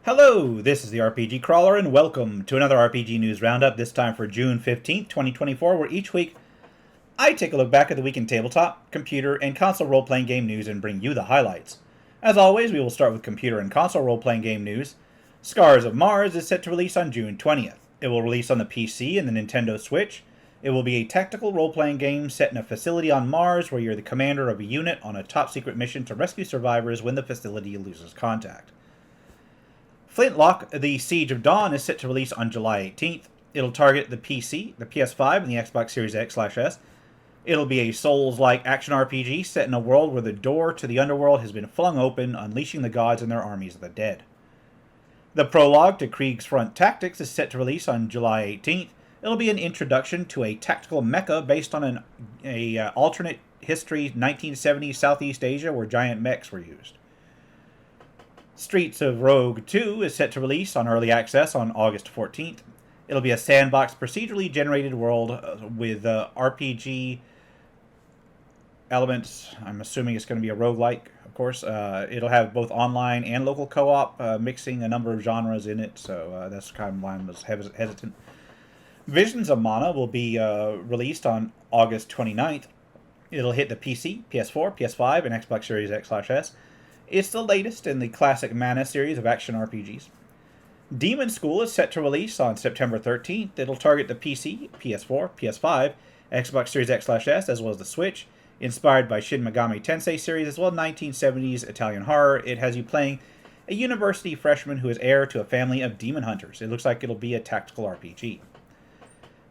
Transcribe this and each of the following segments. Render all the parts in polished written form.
Hello, this is the RPG Crawler, and welcome to another RPG News Roundup, this time for June 15th, 2024, where each week I take a look back at the week in tabletop, computer, and console role-playing game news and bring you the highlights. As always, we will start with computer and console role-playing game news. Scars of Mars is set to release on June 20th. It will release on the PC and the Nintendo Switch. It will be a tactical role-playing game set in a facility on Mars where you're the commander of a unit on a top-secret mission to rescue survivors when the facility loses contact. Flintlock, The Siege of Dawn is set to release on July 18th. It'll target the PC, the PS5, and the Xbox Series X/S. It'll be a Souls-like action RPG set in a world where the door to the underworld has been flung open, unleashing the gods and their armies of the dead. The prologue to Kriegsfront Tactics is set to release on July 18th. It'll be an introduction to a tactical mecha based on an alternate history 1970s Southeast Asia where giant mechs were used. Streets of Rogue 2 is set to release on Early Access on August 14th. It'll be a sandbox procedurally generated world with RPG elements. I'm assuming it's going to be a roguelike, of course. It'll have both online and local co-op, mixing a number of genres in it, so that's kind of why I was hesitant. Visions of Mana will be released on August 29th. It'll hit the PC, PS4, PS5, and Xbox Series X/S. It's the latest in the classic Mana series of action RPGs. Demon School is set to release on September 13th. It'll target the PC, PS4, PS5, Xbox Series X/S, as well as the Switch. Inspired by Shin Megami Tensei series, as well as 1970s Italian horror, it has you playing a university freshman who is heir to a family of demon hunters. It looks like it'll be a tactical RPG.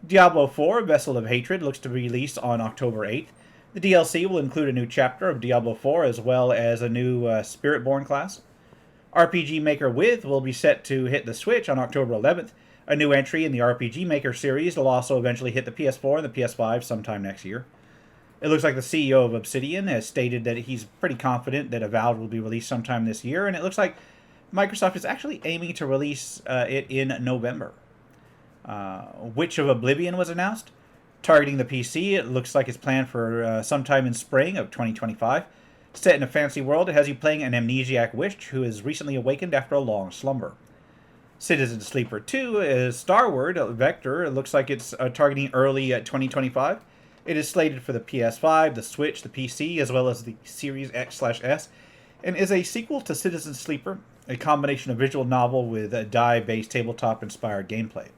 Diablo 4, Vessel of Hatred, looks to be released on October 8th. The DLC will include a new chapter of Diablo 4 as well as a new Spiritborn class. RPG Maker With will be set to hit the Switch on October 11th. A new entry in the RPG Maker series will also eventually hit the PS4 and the PS5 sometime next year. It looks like the CEO of Obsidian has stated that he's pretty confident that Avowed will be released sometime this year, and it looks like Microsoft is actually aiming to release it in November. Witch of Oblivion was announced. Targeting the PC, it looks like it's planned for sometime in spring of 2025. Set in a fantasy world, it has you playing an amnesiac witch who is recently awakened after a long slumber. Citizen Sleeper 2 is Starward Vector. It looks like it's targeting early 2025. It is slated for the PS5, the Switch, the PC, as well as the Series X/S, and is a sequel to Citizen Sleeper, a combination of visual novel with a die-based tabletop-inspired gameplay.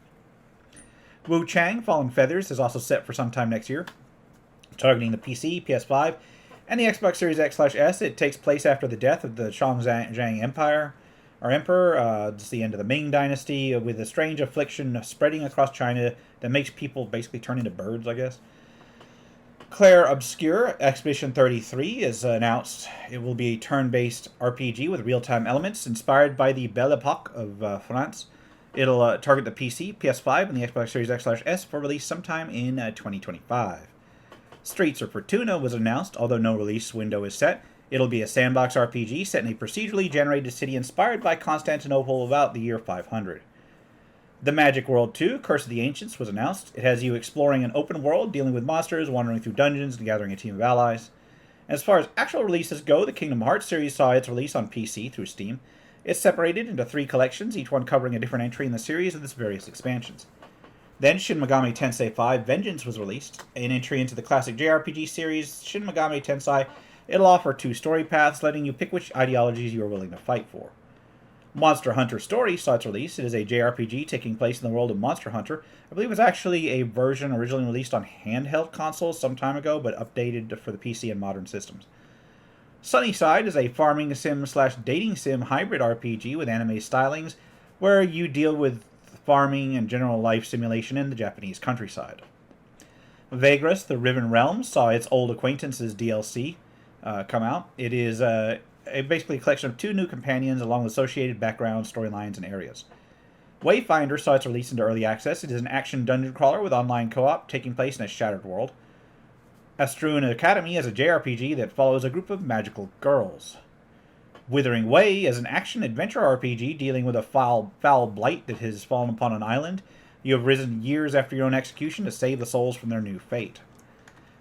Wu Chang, Fallen Feathers, is also set for sometime next year. Targeting the PC, PS5, and the Xbox Series X/S, it takes place after the death of the Shangzhang Empire, or Emperor. It's the end of the Ming Dynasty, with a strange affliction spreading across China that makes people basically turn into birds, I guess. Claire Obscure, Expedition 33, is announced. It will be a turn-based RPG with real-time elements inspired by the Belle Epoque of France. It'll target the PC, PS5, and the Xbox Series X/S for release sometime in 2025. Streets of Fortuna was announced, although no release window is set. It'll be a sandbox RPG set in a procedurally generated city inspired by Constantinople about the year 500. The Magic World 2, Curse of the Ancients, was announced. It has you exploring an open world, dealing with monsters, wandering through dungeons, and gathering a team of allies. As far as actual releases go, the Kingdom Hearts series saw its release on PC through Steam. It's separated into 3 collections, each one covering a different entry in the series and its various expansions. Then Shin Megami Tensei 5 Vengeance was released, an entry into the classic JRPG series Shin Megami Tensei. It'll offer 2 story paths, letting you pick which ideologies you are willing to fight for. Monster Hunter Story saw its release. It is a JRPG taking place in the world of Monster Hunter. I believe it was actually a version originally released on handheld consoles some time ago, but updated for the PC and modern systems. Sunnyside is a farming sim/dating sim hybrid RPG with anime stylings, where you deal with farming and general life simulation in the Japanese countryside. Vagrus, The Riven Realms, saw its Old Acquaintances DLC come out. It is basically a collection of 2 new companions along with associated backgrounds, storylines, and areas. Wayfinder saw its release into early access. It is an action dungeon crawler with online co-op taking place in a shattered world. Astruan Academy is a JRPG that follows a group of magical girls. Withering Way is an action-adventure RPG dealing with a foul blight that has fallen upon an island. You have risen years after your own execution to save the souls from their new fate.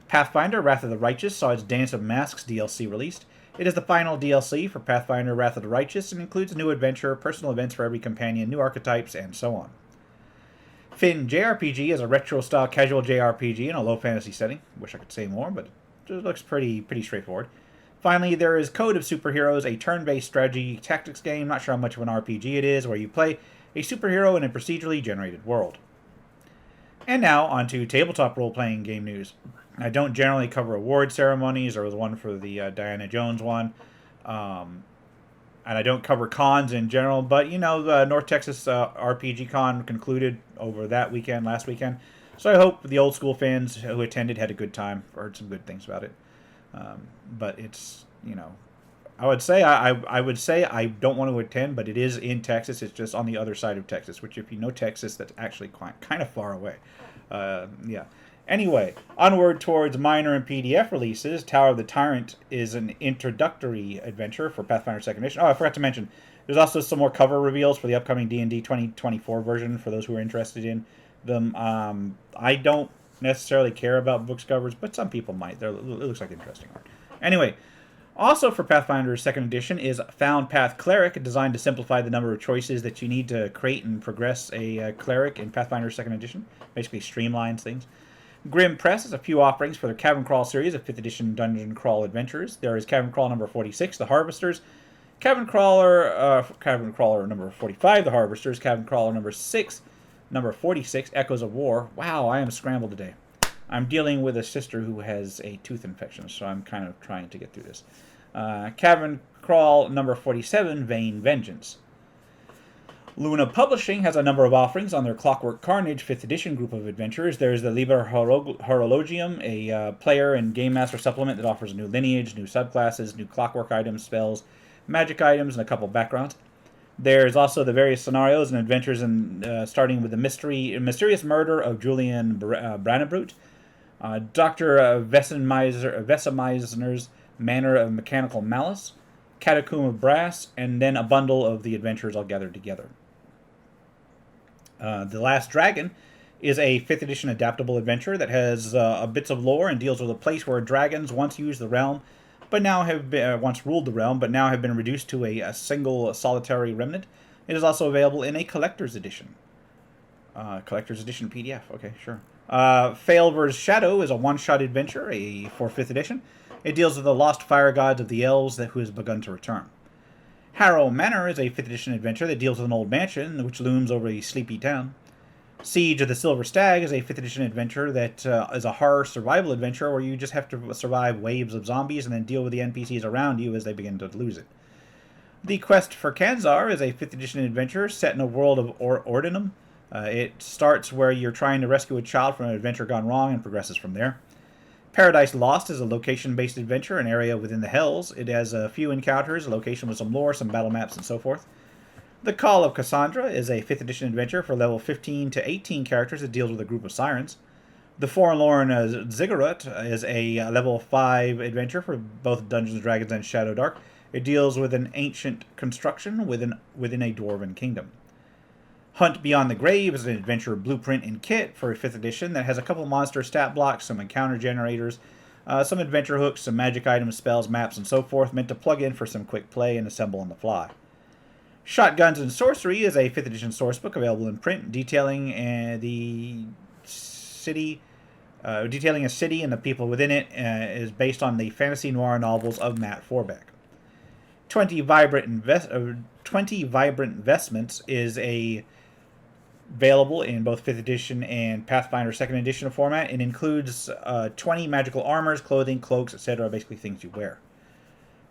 Pathfinder Wrath of the Righteous saw its Dance of Masks DLC released. It is the final DLC for Pathfinder Wrath of the Righteous and includes a new adventure, personal events for every companion, new archetypes, and so on. Finn JRPG is a retro-style casual JRPG in a low fantasy setting. Wish I could say more, but it looks pretty straightforward. Finally, there is Code of Superheroes, a turn-based strategy tactics game. Not sure how much of an RPG it is, where you play a superhero in a procedurally generated world. And now, on to tabletop role-playing game news. I don't generally cover award ceremonies. There was one for the Diana Jones one. And I don't cover cons in general, but, the North Texas RPG Con concluded over that weekend, last weekend. So I hope the old school fans who attended had a good time, heard some good things about it. But it's, I would say I don't want to attend, but it is in Texas. It's just on the other side of Texas, which if you know Texas, that's actually kind of far away. Yeah. Anyway, onward towards minor and PDF releases. Tower of the Tyrant is an introductory adventure for Pathfinder 2nd Edition. Oh, I forgot to mention, there's also some more cover reveals for the upcoming D&D 2024 version for those who are interested in them. I don't necessarily care about books covers, but some people might. It looks like interesting art. Anyway, also for Pathfinder 2nd Edition is Found Path Cleric, designed to simplify the number of choices that you need to create and progress a cleric in Pathfinder 2nd Edition. Basically streamlines things. Grim Press has a few offerings for their Cavern Crawl series of 5th edition Dungeon Crawl adventures. There is Cavern Crawl number 46, The Harvesters, Cavern Crawler number 45, The Harvesters, Cavern Crawler number 6, number 46, Echoes of War. Wow, I am scrambled today. I'm dealing with a sister who has a tooth infection, so I'm kind of trying to get through this. Cavern Crawl number 47, Vain Vengeance. Luna Publishing has a number of offerings on their Clockwork Carnage 5th edition group of adventures. There's the Liber Horologium, a player and game master supplement that offers a new lineage, new subclasses, new clockwork items, spells, magic items, and a couple backgrounds. There's also the various scenarios and adventures, starting with the mysterious murder of Julian Brannebrut, Dr. Vesemizner's Manor of Mechanical Malice, Catacomb of Brass, and then a bundle of the adventures all gathered together. The Last Dragon is a 5th edition adaptable adventure that has bits of lore and deals with a place where dragons once used the realm, but now have been, once ruled the realm, but now have been reduced to a single solitary remnant. It is also available in a collector's edition. Collector's edition PDF. Okay, sure. Failver's Shadow is a one-shot adventure, for 5th edition. It deals with the lost fire gods of the elves who has begun to return. Harrow Manor is a 5th edition adventure that deals with an old mansion which looms over a sleepy town. Siege of the Silver Stag is a 5th edition adventure that is a horror survival adventure where you just have to survive waves of zombies and then deal with the NPCs around you as they begin to lose it. The Quest for Kanzar is a 5th edition adventure set in a world of Ordinum. It starts where you're trying to rescue a child from an adventure gone wrong and progresses from there. Paradise Lost is a location-based adventure, an area within the Hells. It has a few encounters, a location with some lore, some battle maps, and so forth. The Call of Cassandra is a 5th edition adventure for level 15 to 18 characters that deals with a group of sirens. The Forlorn Ziggurat is a level 5 adventure for both Dungeons & Dragons and Shadow Dark. It deals with an ancient construction within a dwarven kingdom. Hunt Beyond the Grave is an adventure blueprint and kit for 5th edition that has a couple monster stat blocks, some encounter generators, some adventure hooks, some magic items, spells, maps, and so forth, meant to plug in for some quick play and assemble on the fly. Shotguns and Sorcery is a 5th edition sourcebook available in print, detailing a city and the people within it. Is based on the fantasy noir novels of Matt Forbeck. 20 Vibrant Vestments is available in both 5th edition and Pathfinder 2nd edition format. It includes 20 magical armors, clothing, cloaks, etc., basically things you wear.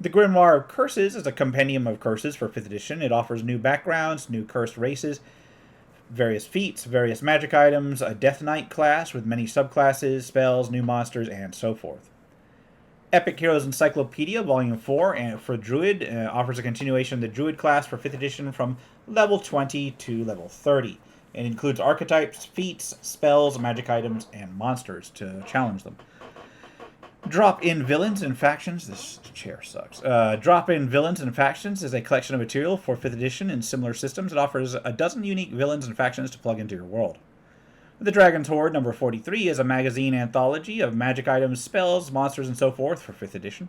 The Grimoire of Curses is a compendium of curses for 5th edition. It offers new backgrounds, new cursed races, various feats, various magic items, a Death Knight class with many subclasses, spells, new monsters, and so forth. Epic Heroes Encyclopedia Volume 4 and for Druid offers a continuation of the Druid class for 5th edition from level 20 to level 30. It includes archetypes, feats, spells, magic items, and monsters to challenge them. Drop-in Villains and Factions. This chair sucks. Drop-in Villains and Factions is a collection of material for 5th edition and similar systems. It offers a dozen unique villains and factions to plug into your world. The Dragon's Hoard number 43 is a magazine anthology of magic items, spells, monsters, and so forth for 5th edition.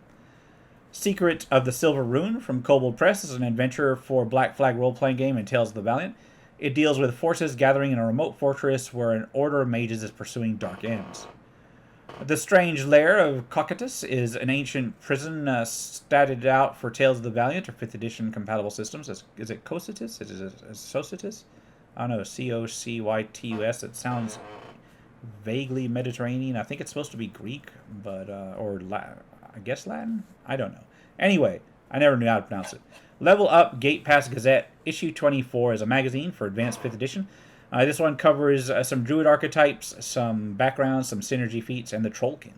Secret of the Silver Rune from Kobold Press is an adventure for Black Flag role-playing game and Tales of the Valiant. It deals with forces gathering in a remote fortress where an order of mages is pursuing dark ends. The Strange Lair of Cocytus is an ancient prison statted out for Tales of the Valiant or 5th edition compatible systems. Is it Cocytus? Is it Socitus? I don't know, Cocytus. It sounds vaguely Mediterranean. I think it's supposed to be Greek, but I guess Latin? I don't know. Anyway, I never knew how to pronounce it. Level Up Gate Pass Gazette, issue 24 is a magazine for advanced 5th edition. This one covers some druid archetypes, some backgrounds, some synergy feats, and the Trollkin.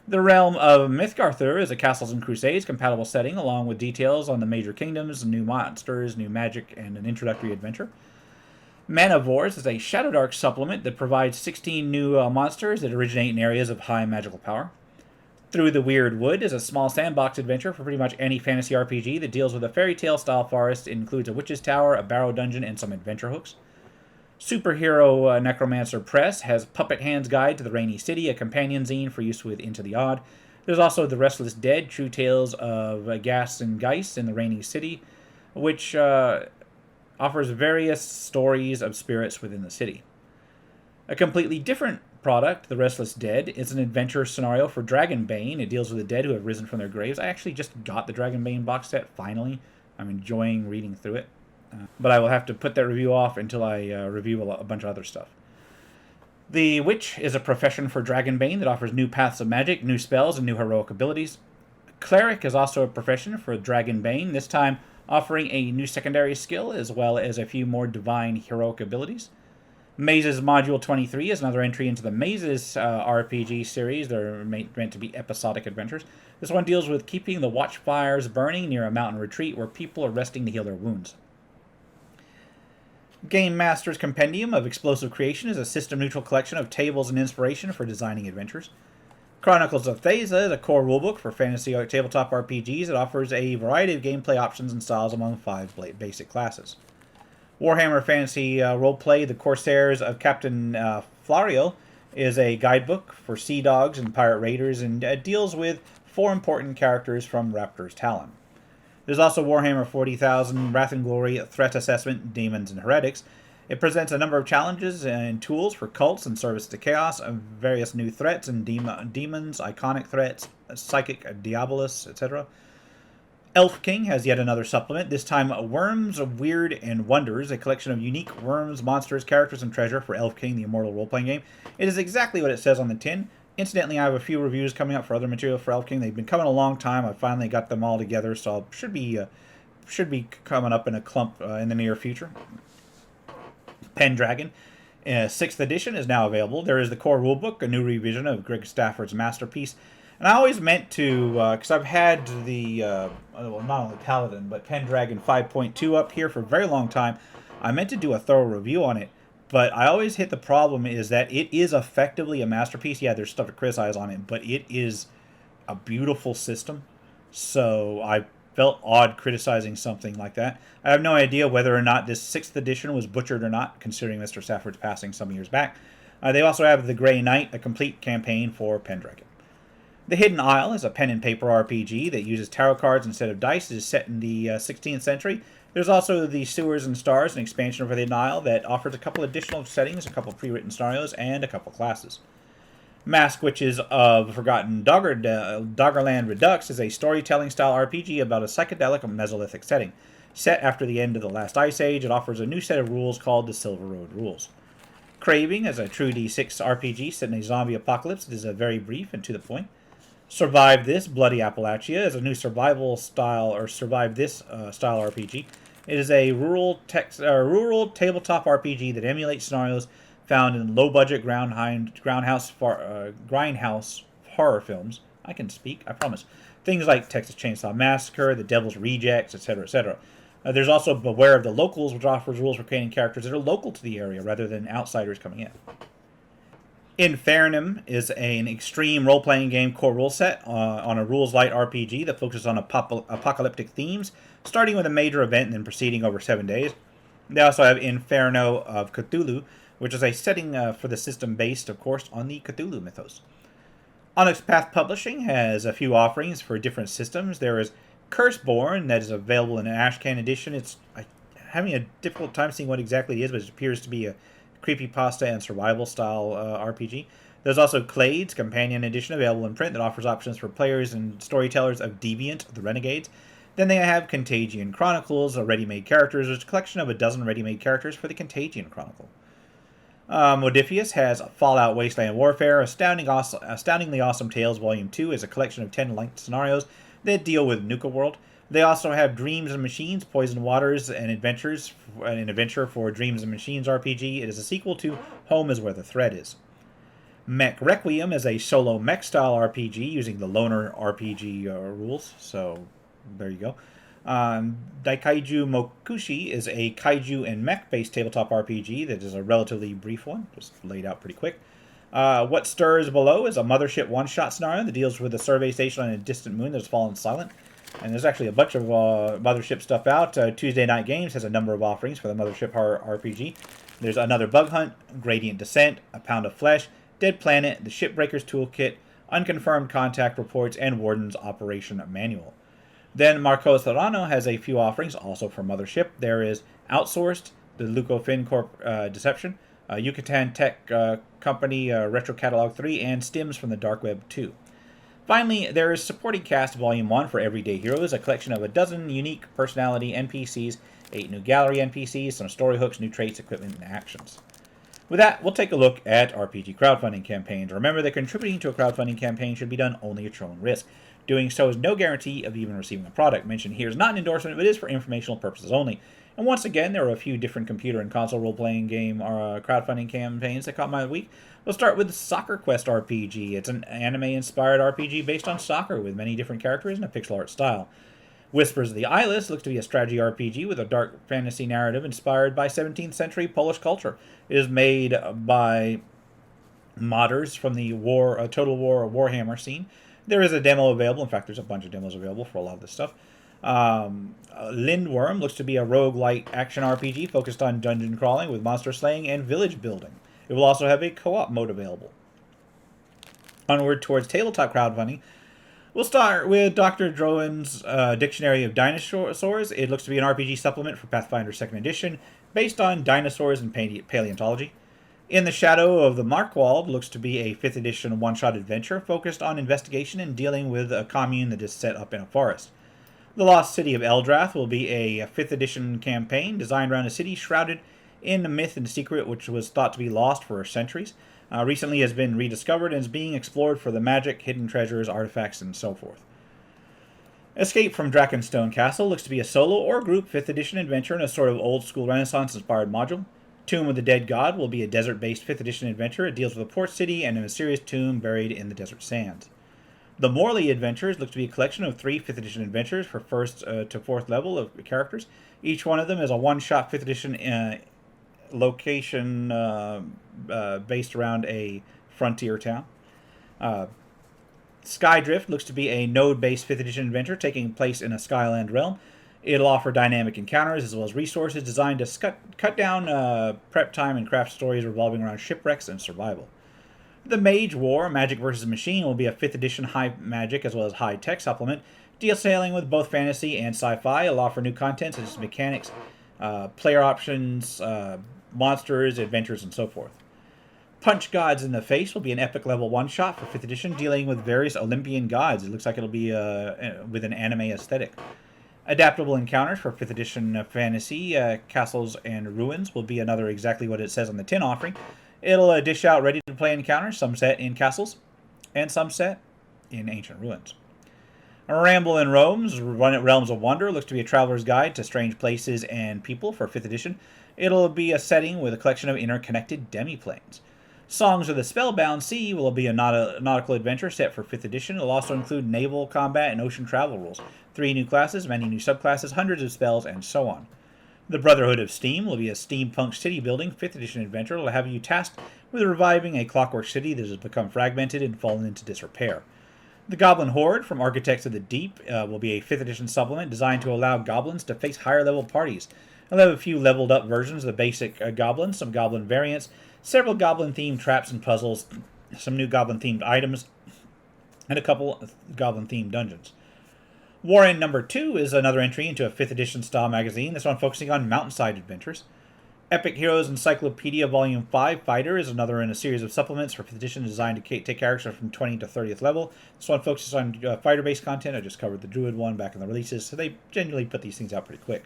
The Realm of Mythgarthur is a Castles and Crusades compatible setting, along with details on the major kingdoms, new monsters, new magic, and an introductory adventure. Manivores is a Shadow Dark supplement that provides 16 new monsters that originate in areas of high magical power. Through the Weird Wood is a small sandbox adventure for pretty much any fantasy RPG that deals with a fairy tale style forest. It includes a witch's tower, a barrow dungeon, and some adventure hooks. Superhero Necromancer Press has Puppet Hand's Guide to the Rainy City, a companion zine for use with Into the Odd. There's also The Restless Dead, True Tales of Gas and Geist in the Rainy City, which offers various stories of spirits within the city. A completely different product, The Restless Dead, is an adventure scenario for Dragonbane. It deals with the dead who have risen from their graves. I actually just got the Dragonbane box set, finally. I'm enjoying reading through it. But I will have to put that review off until I review a bunch of other stuff. The Witch is a profession for Dragonbane that offers new paths of magic, new spells, and new heroic abilities. Cleric is also a profession for Dragonbane, this time offering a new secondary skill as well as a few more divine heroic abilities. Mazes Module 23 is another entry into the Mazes RPG series. They're meant to be episodic adventures. This one deals with keeping the watchfires burning near a mountain retreat where people are resting to heal their wounds. Game Master's Compendium of Explosive Creation is a system-neutral collection of tables and inspiration for designing adventures. Chronicles of Thesa is a core rulebook for fantasy tabletop RPGs. It offers a variety of gameplay options and styles among 5 basic classes. Warhammer Fantasy Roleplay, The Corsairs of Captain Flario, is a guidebook for Sea Dogs and Pirate Raiders and deals with 4 important characters from Raptor's Talon. There's also Warhammer 40,000 Wrath and Glory Threat Assessment, Demons and Heretics. It presents a number of challenges and tools for cults and service to chaos, various new threats and demons, iconic threats, psychic diabolus, etc. Elf King has yet another supplement, this time Worms, Weird, and Wonders, a collection of unique worms, monsters, characters, and treasure for Elf King, the immortal role-playing game. It is exactly what it says on the tin. Incidentally, I have a few reviews coming up for other material for Elf King. They've been coming a long time. I finally got them all together, so should be coming up in a clump in the near future. Pendragon, 6th edition, is now available. There is the core rulebook, a new revision of Greg Stafford's masterpiece. And I always meant to, because I've had the, not only Paladin, but Pendragon 5.2 up here for a very long time. I meant to do a thorough review on it, but I always hit the problem is that it is effectively a masterpiece. Yeah, there's stuff to criticize on it, but it is a beautiful system. So I felt odd criticizing something like that. I have no idea whether or not this 6th edition was butchered or not, considering Mr. Stafford's passing some years back. They also have The Grey Knight, a complete campaign for Pendragon. The Hidden Isle is a pen and paper RPG that uses tarot cards instead of dice. It is set in the 16th century. There's also the Sewers and Stars, an expansion for the Hidden Isle that offers a couple additional settings, a couple pre-written scenarios, and a couple classes. Mask Witches of the Forgotten Doggerland Redux is a storytelling-style RPG about a psychedelic Mesolithic setting. Set after the end of the last Ice Age, it offers a new set of rules called the Silver Road Rules. Craving is a true D6 RPG set in a zombie apocalypse. It is very brief and to the point. Survive This, Bloody Appalachia, is a new survival style, or Survive This style RPG. It is a rural tabletop RPG that emulates scenarios found in low-budget grindhouse horror films. I can speak, I promise. Things like Texas Chainsaw Massacre, The Devil's Rejects, etc., etc. There's also Beware of the Locals, which offers rules for creating characters that are local to the area rather than outsiders coming in. Infernum is an extreme role-playing game core rule set on a rules-light RPG that focuses on apocalyptic themes, starting with a major event and then proceeding over 7 days. They also have Inferno of Cthulhu, which is a setting for the system based, of course, on the Cthulhu mythos. Onyx Path Publishing has a few offerings for different systems. There is Curseborn that is available in an Ashcan edition. I'm having a difficult time seeing what exactly it is, but it appears to be a creepypasta and survival style RPG. There's also Clades Companion Edition available in print that offers options for players and storytellers of Deviant, the Renegades. Then they have Contagion Chronicles, a ready-made characters. There's a collection of a dozen ready-made characters for the Contagion Chronicle. Modifius has Fallout Wasteland Warfare. Astoundingly Awesome Tales Volume 2 is a collection of 10 linked scenarios that deal with Nuka World. They also have Dreams and Machines, Poison Waters, and Adventures, an adventure for Dreams and Machines RPG. It is a sequel to Home is Where the Thread Is. Mech Requiem is a solo mech-style RPG using the Loner RPG rules, so there you go. Daikaiju Mokushi is a kaiju and mech-based tabletop RPG that is a relatively brief one, just laid out pretty quick. What Stirs Below is a mothership one-shot scenario that deals with a survey station on a distant moon that has fallen silent. And there's actually a bunch of mothership stuff out. Tuesday Night Games has a number of offerings for the mothership RPG. There's Another Bug Hunt, Gradient Descent, A Pound of Flesh, Dead Planet, The Shipbreaker's Toolkit, Unconfirmed Contact Reports, and Warden's Operation Manual. Then Marco Serrano has a few offerings, also for Mothership. There is Outsourced, the Lucofin Corp Deception, Yucatan Tech Company Retro Catalog 3, and Stims from the Dark Web 2. Finally, there is Supporting Cast Volume 1 for Everyday Heroes, a collection of a dozen unique personality NPCs, 8 new gallery NPCs, some story hooks, new traits, equipment, and actions. With that, we'll take a look at RPG crowdfunding campaigns. Remember that contributing to a crowdfunding campaign should be done only at your own risk. Doing so is no guarantee of even receiving a product. Mentioned here is not an endorsement, but is for informational purposes only. And once again, there are a few different computer and console role-playing game crowdfunding campaigns that caught my week. We'll start with Soccer Quest RPG. It's an anime-inspired RPG based on soccer with many different characters and a pixel art style. Whispers of the Eyeless looks to be a strategy RPG with a dark fantasy narrative inspired by 17th century Polish culture. It is made by modders from the Total War Warhammer scene. There is a demo available. In fact, there's a bunch of demos available for a lot of this stuff. Lindworm looks to be a roguelite action RPG focused on dungeon crawling with monster slaying and village building. It will also have a co-op mode available. Onward towards tabletop crowdfunding. We'll start with Dr. Drowan's Dictionary of Dinosaurs. It looks to be an RPG supplement for Pathfinder 2nd Edition, based on dinosaurs and paleontology. In the Shadow of the Markwald looks to be a 5th edition one-shot adventure focused on investigation and dealing with a commune that is set up in a forest. The Lost City of Eldrath will be a 5th edition campaign designed around a city shrouded in myth and secret which was thought to be lost for centuries. Recently has been rediscovered and is being explored for the magic, hidden treasures, artifacts, and so forth. Escape from Drakenstone Castle looks to be a solo or group 5th edition adventure in a sort of old-school Renaissance-inspired module. Tomb of the Dead God will be a desert-based 5th edition adventure. It deals with a port city and a mysterious tomb buried in the desert sands. The Morley Adventures looks to be a collection of 3 5th edition adventures for 1st to 4th level of characters. Each one of them is a one-shot 5th edition location based around a frontier town. Skydrift looks to be a node-based 5th edition adventure taking place in a Skyland realm. It'll offer dynamic encounters as well as resources designed to cut down prep time and craft stories revolving around shipwrecks and survival. The Mage War, Magic vs. Machine, will be a 5th edition high magic as well as high tech supplement, dealing with both fantasy and sci-fi. It'll offer new content such as mechanics, player options, monsters, adventures, and so forth. Punch Gods in the Face will be an epic level one-shot for 5th edition dealing with various Olympian gods. It looks like it'll be with an anime aesthetic. Adaptable Encounters for 5th edition fantasy, Castles and Ruins will be another exactly what it says on the tin offering. It'll dish out ready-to-play encounters, some set in castles, and some set in ancient ruins. Ramble in Realms of Wonder looks to be a traveler's guide to strange places and people for 5th edition. It'll be a setting with a collection of interconnected demiplanes. Songs of the Spellbound Sea will be a nautical adventure set for 5th edition. It'll also include naval combat and ocean travel rules, 3 new classes, many new subclasses, hundreds of spells, and so on. The Brotherhood of Steam will be a steampunk city-building 5th edition adventure. It'll have you tasked with reviving a clockwork city that has become fragmented and fallen into disrepair. The Goblin Horde from Architects of the Deep will be a 5th edition supplement designed to allow goblins to face higher-level parties. I'll have a few leveled-up versions of the basic goblins, some goblin variants, several goblin-themed traps and puzzles, some new goblin-themed items, and a couple goblin-themed dungeons. Warren number 2 is another entry into a 5th edition style magazine, this one focusing on mountainside adventures. Epic Heroes Encyclopedia Volume 5 Fighter is another in a series of supplements for 5th edition designed to take characters from 20 to 30th level. This one focuses on fighter-based content. I just covered the Druid one back in the releases, so they generally put these things out pretty quick.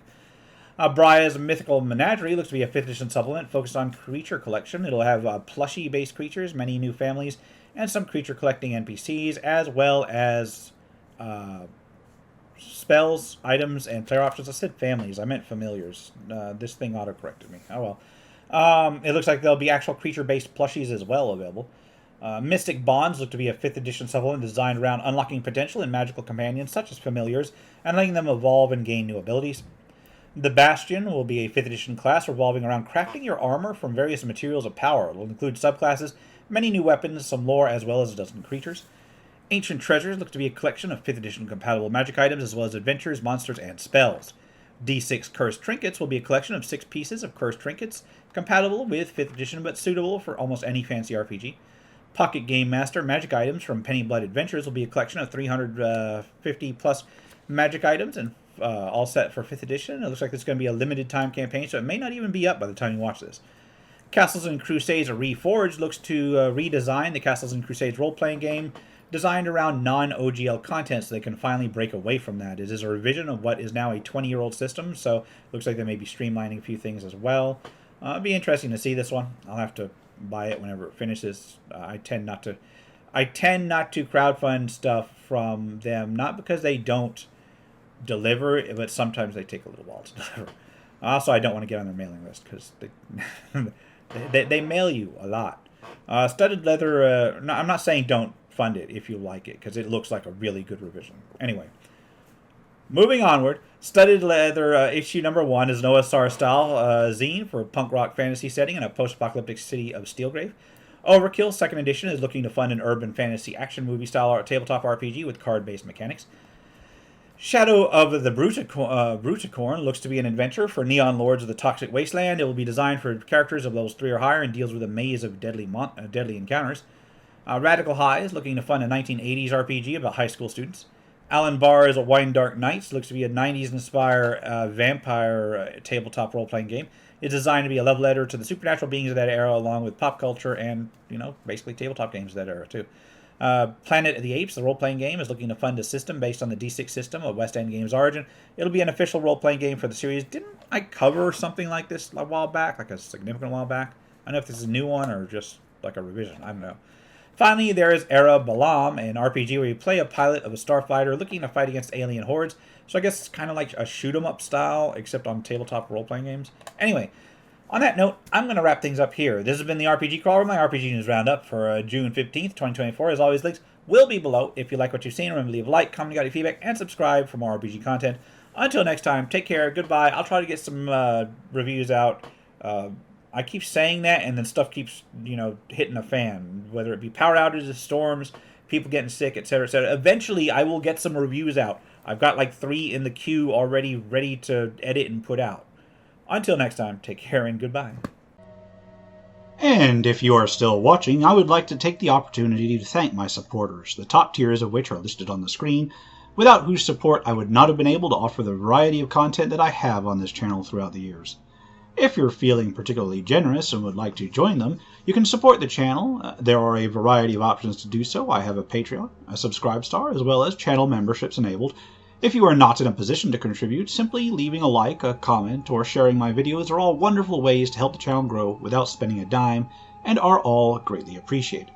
Bria's Mythical Menagerie looks to be a 5th edition supplement focused on creature collection. It'll have plushie-based creatures, many new families, and some creature collecting NPCs, as well as spells, items, and player options. I said families. I meant familiars. This thing auto-corrected me. Oh well. It looks like there'll be actual creature-based plushies as well available. Mystic Bonds look to be a 5th edition supplement designed around unlocking potential in magical companions such as familiars and letting them evolve and gain new abilities. The Bastion will be a 5th edition class revolving around crafting your armor from various materials of power. It will include subclasses, many new weapons, some lore, as well as a dozen creatures. Ancient Treasures look to be a collection of 5th edition compatible magic items, as well as adventures, monsters, and spells. D6 Cursed Trinkets will be a collection of 6 pieces of cursed trinkets, compatible with 5th edition, but suitable for almost any fancy RPG. Pocket Game Master Magic Items from Penny Blood Adventures will be a collection of 350 plus magic items, and all set for 5th edition. It looks like it's going to be a limited time campaign, so it may not even be up by the time you watch this. Castles and Crusades Reforged looks to redesign the Castles and Crusades role-playing game, designed around non-OGL content so they can finally break away from that. It is a revision of what is now a 20-year-old system, so it looks like they may be streamlining a few things as well. It'll be interesting to see this one. I'll have to buy it whenever it finishes. I tend not to crowdfund stuff from them, not because they don't deliver, but sometimes they take a little while to deliver. Also, I don't want to get on their mailing list because they mail you a lot. Studded Leather, no, I'm not saying don't fund it if you like it, because it looks like a really good revision. Anyway, moving onward, Studded Leather issue number 1 is an OSR style zine for a punk rock fantasy setting in a post-apocalyptic city of Steelgrave. Overkill 2nd edition is looking to fund an urban fantasy action movie style tabletop RPG with card-based mechanics. Shadow of the Bruticorn looks to be an adventure for Neon Lords of the Toxic Wasteland. It will be designed for characters of levels 3 or higher and deals with a maze of deadly encounters. Radical High is looking to fund a 1980s RPG about high school students. Alan Barr's Wine Dark Nights looks to be a 90s-inspired vampire tabletop role-playing game. It's designed to be a love letter to the supernatural beings of that era, along with pop culture and, basically tabletop games of that era, too. Planet of the Apes, the role-playing game, is looking to fund a system based on the D6 system of West End Games' origin. It'll be an official role-playing game for the series. Didn't I cover something like this a while back, like a significant while back? I don't know if this is a new one or just like a revision. I don't know. Finally, there is Era Balam, an RPG where you play a pilot of a starfighter looking to fight against alien hordes. So I guess it's kind of like a shoot-'em-up style, except on tabletop role-playing games. Anyway, on that note, I'm going to wrap things up here. This has been the RPG Crawler, my RPG News Roundup for June 15th, 2024. As always, links will be below. If you like what you've seen, remember to leave a like, comment, your feedback, and subscribe for more RPG content. Until next time, take care, goodbye. I'll try to get some reviews out. I keep saying that, and then stuff keeps, hitting a fan. Whether it be power outages, storms, people getting sick, etc., etc. Eventually, I will get some reviews out. I've got like 3 in the queue already ready to edit and put out. Until next time, take care and goodbye. And if you are still watching, I would like to take the opportunity to thank my supporters, the top tiers of which are listed on the screen, without whose support I would not have been able to offer the variety of content that I have on this channel throughout the years. If you're feeling particularly generous and would like to join them, you can support the channel. There are a variety of options to do so. I have a Patreon, a Subscribe Star, as well as channel memberships enabled. If you are not in a position to contribute, simply leaving a like, a comment, or sharing my videos are all wonderful ways to help the channel grow without spending a dime, and are all greatly appreciated.